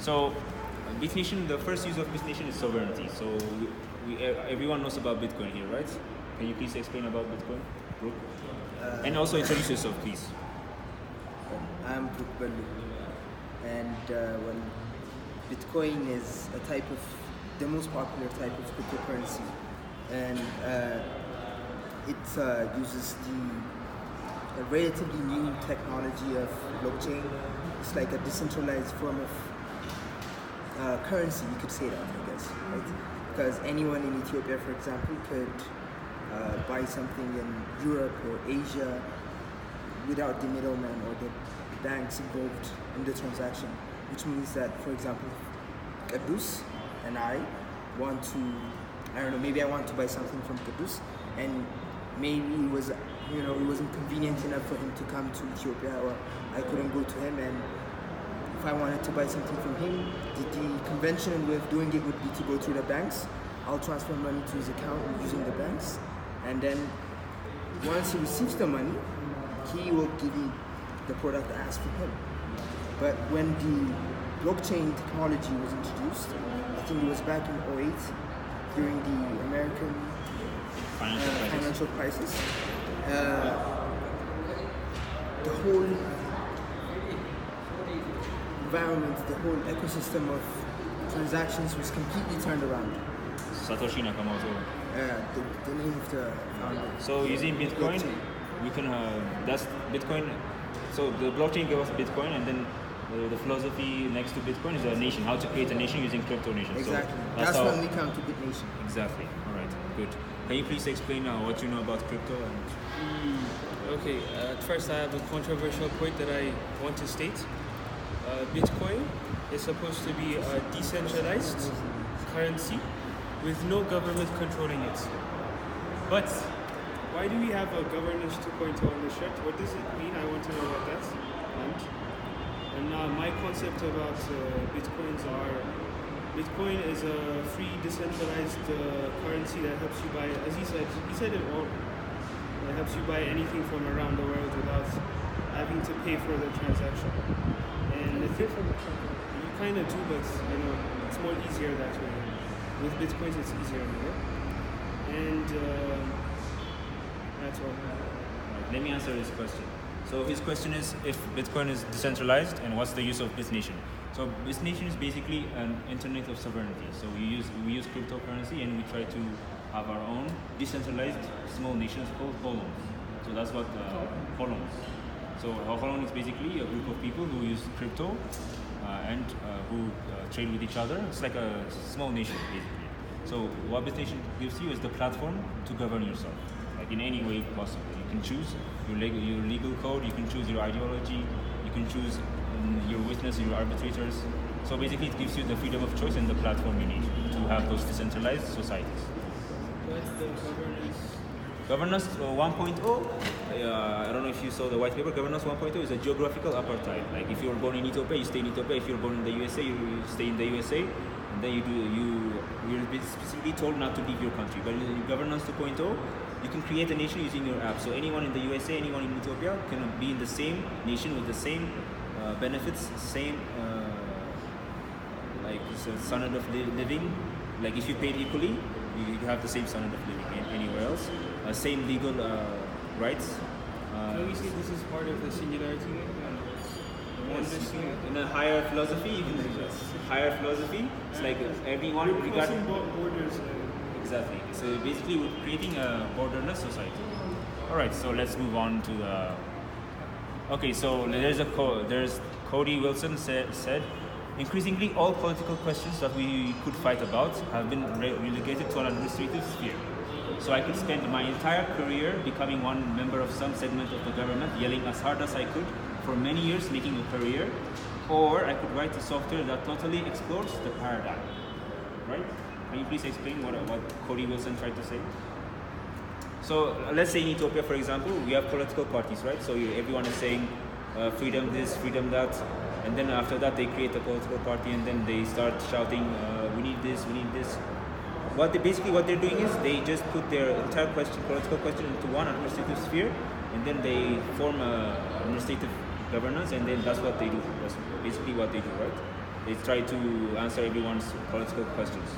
So, Bitnation, the first use of Bitnation is sovereignty. So, everyone knows about Bitcoin here, right? Can you please explain about Bitcoin, Brooke? And also introduce yourself, please. I'm Brooke Ballu, and Bitcoin is the most popular type of cryptocurrency, and it uses the relatively new technology of blockchain. It's like a decentralized form of currency, you could say that, I guess, right? Because anyone in Ethiopia, for example, could buy something in Europe or Asia without the middleman or the banks involved in the transaction, which means that, for example, Kidus and I want to, maybe I want to buy something from Kidus, and maybe it wasn't convenient enough for him to come to Ethiopia, or I couldn't go to him, and if I wanted to buy something from him, the conventional way of doing it would be to go through the banks. I'll transfer money to his account using the banks, and then once he receives the money, he will give me the product I asked for him. But when the blockchain technology was introduced, I think it was back in 2008, during the American financial crisis, the whole environment, the whole ecosystem of transactions was completely turned around. Satoshi Nakamoto. The name of the founder. So using Bitcoin, we can, that's Bitcoin, so the blockchain gave us Bitcoin, and then the philosophy next to Bitcoin is a nation, how to create a nation using crypto nation. Exactly. So that's when we come to Bitnation. Exactly. All right, good. Can you please explain what you know about crypto? Okay, at first I have a controversial point that I want to state. Bitcoin is supposed to be a decentralized currency with no government controlling it. But why do we have a governance 2.0 on the shirt? What does it mean? I want to know about that. And my concept about Bitcoin is a free, decentralized currency that helps you buy, as he said it all, that helps you buy anything from around the world without having to pay for the transaction. And I think you kind of do, but it's more easier that way. With Bitcoins, it's easier, and that's all. Let me answer his question. So his question is if Bitcoin is decentralized, and what's the use of Bitnation? So Bitnation is basically an internet of sovereignty. So we use cryptocurrency, and we try to have our own decentralized small nations called colons. So that's what colons. So a colon is basically a group of people who use crypto and who trade with each other. It's like a small nation, basically. So what Bitnation gives you is the platform to govern yourself, like in any way possible. You can choose your legal code, you can choose your ideology, you can choose your witness, your arbitrators. So basically it gives you the freedom of choice and the platform you need to have those decentralized societies. What's the governance? Governance 1.0, I don't know if you saw the white paper. Governance 1.0 is a geographical apartheid. Like if you were born in Ethiopia, you stay in Ethiopia. If you're born in the USA, you stay in the USA. And then you're specifically told not to leave your country. But in Governance 2.0, you can create a nation using your app. So anyone in the USA, anyone in Ethiopia can be in the same nation with the same benefits, same standard of living. Like if you paid equally, you have the same standard of living anywhere else. Same legal rights. Can we say this is part of the singularity? In a higher philosophy, you can higher philosophy. It's like everyone regarding borders. Exactly. So basically, we're creating a borderless society. All right. So let's move on to the. Okay. So there's Cody Wilson said. Increasingly, all political questions that we could fight about have been relegated to an administrative sphere. So I could spend my entire career becoming one member of some segment of the government, yelling as hard as I could for many years, making a career, or I could write a software that totally explodes the paradigm. Right? Can you please explain what Cody Wilson tried to say? So let's say in Ethiopia, for example, we have political parties, right? So everyone is saying freedom this, freedom that. And then after that, they create a political party, and then they start shouting, "We need this, we need this." What they're doing is they just put their entire political question, into one administrative sphere, and then they form a administrative governance, and then that's what they do. That's basically what they do, right? They try to answer everyone's political questions.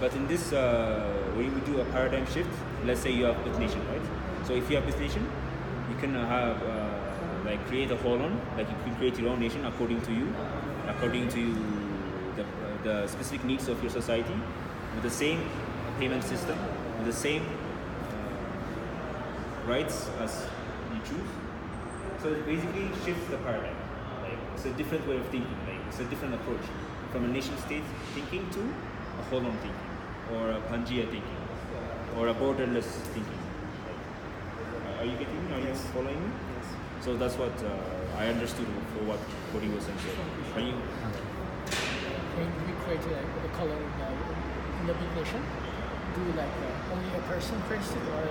But in this, when we do a paradigm shift, let's say you have Bitnation, right? So if you have Bitnation, you can have like create a holon, like you can create your own nation according to you, according to the specific needs of your society, with the same payment system, with the same rights as you choose. So it basically shifts the paradigm. Like it's a different way of thinking. Like it's a different approach from a nation-state thinking to a holon thinking, or a Pangea thinking, or a borderless thinking. Are you getting me? Are you following me? Yes. So that's what I understood for what Cody was saying. Can you? We created a column in the Bitnation. Do only a person creates it, or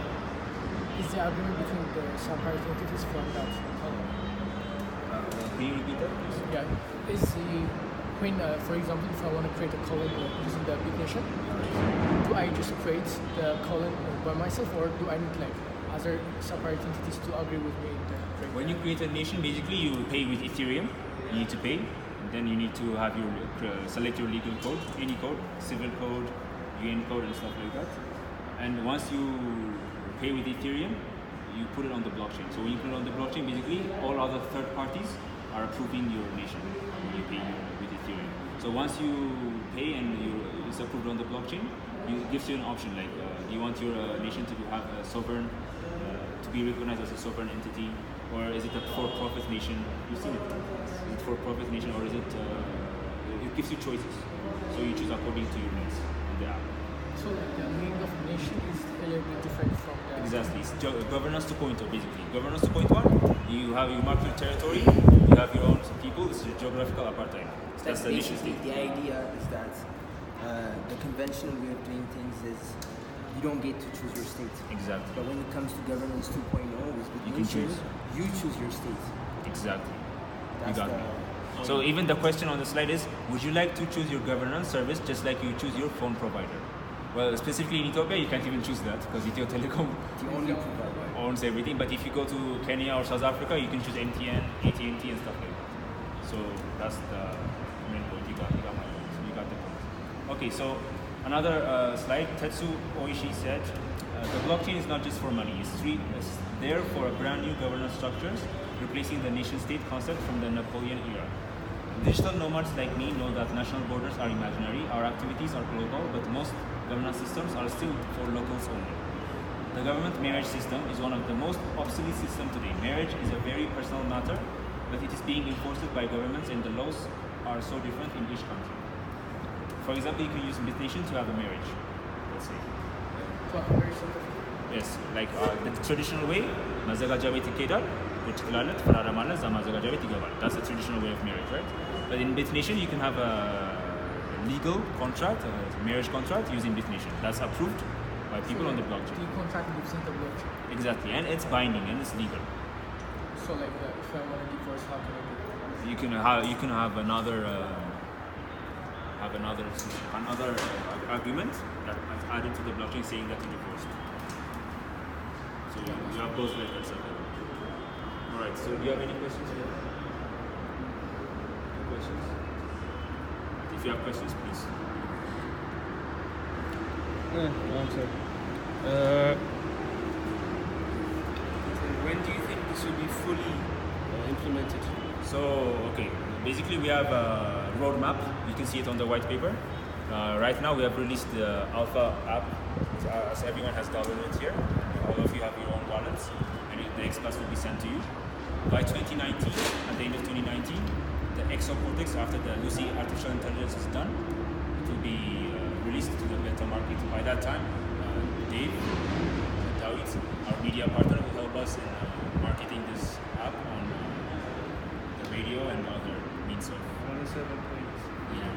is the agreement between the separate entities from that column? Can you repeat that, please? Yeah. Is the when, for example, if I want to create a column using the Bitnation, do I just create the column by myself, or do I need other separate entities to agree with me in the create? When you create a nation, basically you pay with Ethereum. You need to pay. Then you need to have your select your legal code, any code, civil code, UN code, and stuff like that. And once you pay with Ethereum, you put it on the blockchain. So when you put it on the blockchain, basically all other third parties are approving your nation when you pay with Ethereum. So once you pay and it's approved on the blockchain, it gives you an option like, do you want your nation to have a sovereign, to be recognized as a sovereign entity, or is it a for-profit nation? You've seen it. Is it for-profit nation, or is it? It gives you choices. So you choose according to your needs on the app. So the meaning of nation is a little bit different from the... Exactly. It's governance 2.0 basically. Governance 2.1, you mark your territory, you have your own people, this is geographical apartheid. That's the nation state. The idea is that the conventional way of doing things is you don't get to choose your state. Exactly. But when it comes to governance 2.0, You can choose. You choose your state. Exactly. That's You got me. So even the question on the slide is, would you like to choose your governance service just like you choose your phone provider? Well, specifically in Ethiopia, you can't even choose that because Ethio Telecom The only provider. owns everything. But if you go to Kenya or South Africa, you can choose MTN, AT&T, and stuff like that. So that's the main point. You got my point. You got the point. Okay, so another slide. Tetsu Oishi said, the blockchain is not just for money. It's there for a brand new governance structures, replacing the nation-state concept from the Napoleon era. Digital nomads like me know that national borders are imaginary, our activities are global, but most governance systems are still for locals only. The government marriage system is one of the most obsolete systems today. Marriage is a very personal matter, but it is being enforced by governments and the laws are so different in each country. For example, you can use Bitnation to have a marriage, let's say. Yes, like the traditional way, ማዘጋጃ ቤት ይኬዳል፣ ቁጭ ትላለህ፣ ትፈራረማለህ፣ እዛ ማዘጋጃ ቤት ይገባል. That's the traditional way of marriage, right? But in Bitnation, you can have a legal contract, a marriage contract using Bitnation. That's approved by people on the blockchain. The contract lives in the blockchain. Exactly, and it's binding and it's legal. So if I want to divorce, how can I do it? You can have another agreement that is added to the blockchain saying that you divorced. So you have both letters. All right. So do you have any questions here? Any questions? If you have questions, please. When do you think this will be fully implemented? So, okay, basically we have a roadmap. You can see it on the white paper. Right now we have released the alpha app, as everyone has downloaded it here. All of you have your own wallets, and the XPass will be sent to you. By 2019, at the end of 2019, the Exocortex, after the Lucy artificial intelligence is done, it will be released to the beta market. By that time, Dave, Dawit, our media partner, will help us in marketing this app on the radio and other means of. Yeah.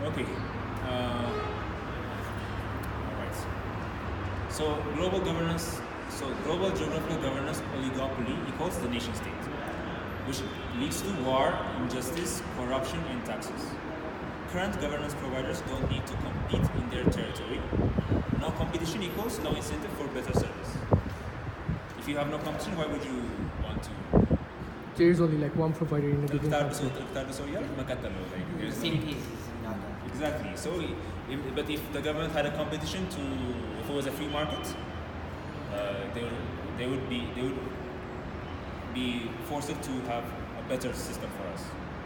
Okay. All right. So global geographical governance oligopoly equals the nation state, which leads to war, injustice, corruption, and taxes. Current governance providers don't need to compete in their territory. No competition equals no incentive for better service. If you have no competition, why would you want to there is only like one provider in a given country. Same case is in Dhaka. Exactly. So, but if the government had a competition if it was a free market, they would be forced to have a better system for us.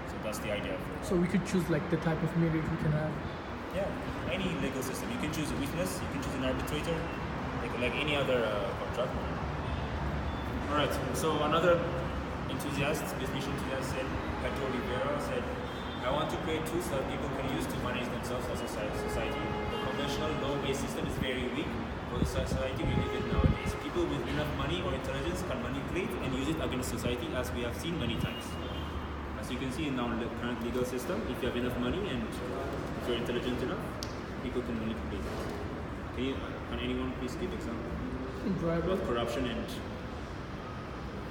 So that's the idea. So we could choose like the type of marriage we can have. Yeah, any legal system. You can choose a witness, you can choose an arbitrator, like any other contract. Alright, so another Bitnation enthusiast said, Pedro Rivera said, I want to create tools that people can use to manage themselves as a society. The conventional law-based system is very weak for the society we live in nowadays. People with enough money or intelligence can manipulate and use it against society, as we have seen many times. As you can see in our current legal system, if you have enough money and if you're intelligent enough, people can manipulate it. Can anyone please give example about corruption and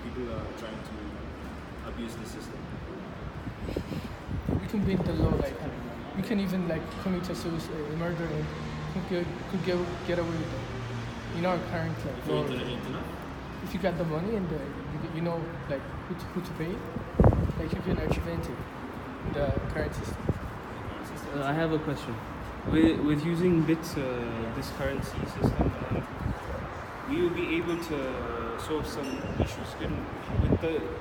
people trying to abuse the system? We can bend the law, like we can even like commit a murder and could get away with it. In our current If you're intelligent enough? If you got the money and you know like who to pay, like you can achieve anything in the current system. I have a question. With using this currency system, we will be able to solve some issues.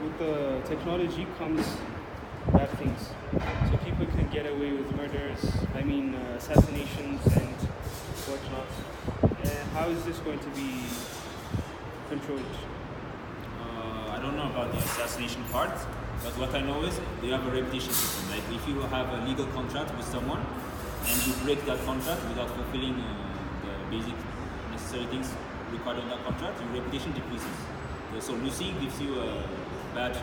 With the technology comes bad things. So people can get away with murders, assassinations and whatnot. How is this going to be controlled? I don't know about the assassination part, but what I know is you have a reputation system. Like if you have a legal contract with someone and you break that contract without fulfilling the basic necessary things required on that contract, your reputation decreases. So Lucy gives you a bad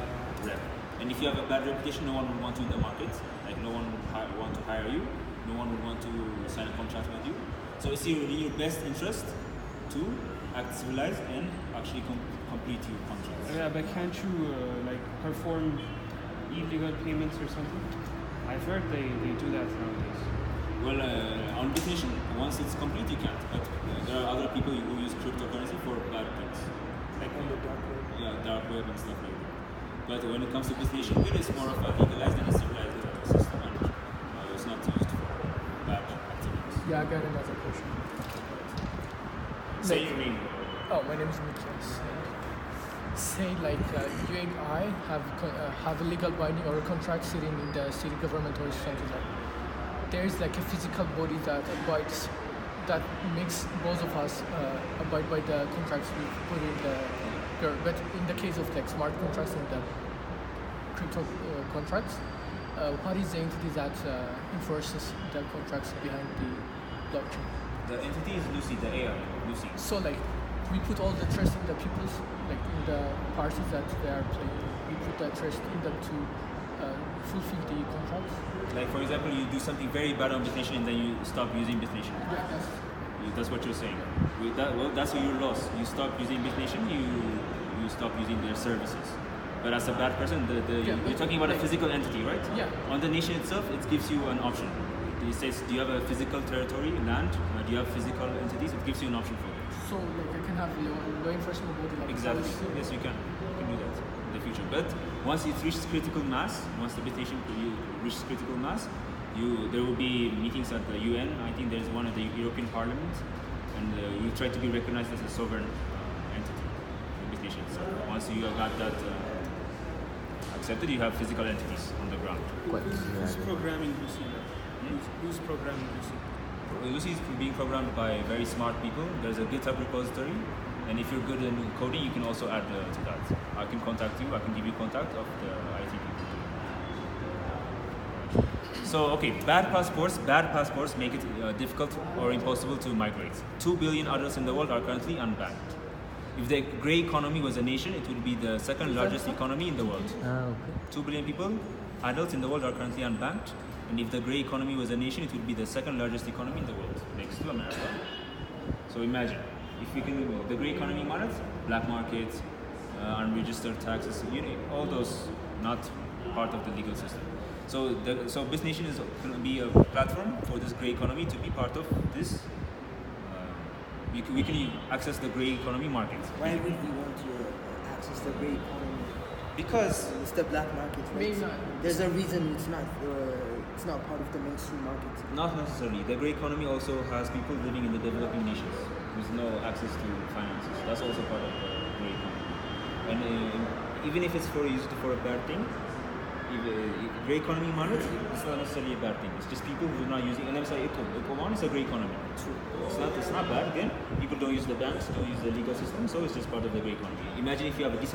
rep. And if you have a bad reputation, no one will want you in the market. Like no one will want to hire you. No one will want to sign a contract with you. So it's in your best interest to act civilized and actually complete your contracts. Yeah, but can't you perform illegal payments or something? I've heard they do that nowadays. Well, on Bitnation, once it's complete, you can't. But there are other people who use cryptocurrency for bad things. Like on the dark web. Yeah, dark web and stuff like that. But when it comes to Bitnation, it's more of a legalized and a civilized system, and it's not used for bad activities. Yeah, I got another question. Say your name. Oh, my name is Nicholas. Say like you and I have a legal binding or a contract sitting in the city government or something like. There is like a physical body that makes both of us abide by the contracts we put in the. But in the case of like smart contracts and the crypto contracts, what is the entity that enforces the contracts behind the blockchain? The entity is Lucy, the AI, Lucy. So like we put all the trust in the people, like in the parties that they are playing. We put that trust in them to fulfill the contracts. Like for example, you do something very bad on Bitnation and then you stop using Bitnation. Yeah, That's what you're saying. That's your loss. You stop using Bitnation, you stop using their services. But as a bad person, you're talking about a physical entity, right? Yeah. On the nation itself, it gives you an option. It says, do you have a physical territory, land? Do you have physical entities? It gives you an option for it. So like I can have law enforcement body like Exactly. Yes, you can. You can do that in the future. But once it reaches critical mass, once the Bitnation reaches critical mass, there will be meetings at the UN. I think there's one at the European Parliament, and you try to be recognized as a sovereign entity, the Bitnation. So once you have got that accepted, you have physical entities on the ground. Who's programming Lucy? Who's programming Lucy? Lucy is being programmed by very smart people. There's a GitHub repository, and if you're good in coding, you can also add to that. I can contact you. I can give you contact of the IT people. So, okay, bad passports make it difficult or impossible to migrate. 2 billion adults in the world are currently unbanked. If the grey economy was a nation, it would be the second largest economy in the world. Okay. 2 billion people, adults in the world are currently unbanked. And if the grey economy was a nation, it would be the second largest economy in the world, next to America. So imagine, if we can, the grey economy models, black markets, unregistered taxes, all those not part of the legal system. So Bitnation is going to be a platform for this grey economy to be part of this. We can access the grey economy market. Why would we want to access the grey economy? Because It's the black market, right? Maybe not. There's a reason it's not part of the mainstream market. not necessarily. The grey economy also has people living in the developing nations with no access to finances. That's also part of the grey economy. And even if it's used for a bad thing, grey economy ማለት it's not necessarily a bad thing. It's just people who are not using. And I'm saying Eco1 is a grey economy. It's not bad. Again, people don't use the banks, don't use the legal system, so it's just part of the grey economy. Imagine if you have a decent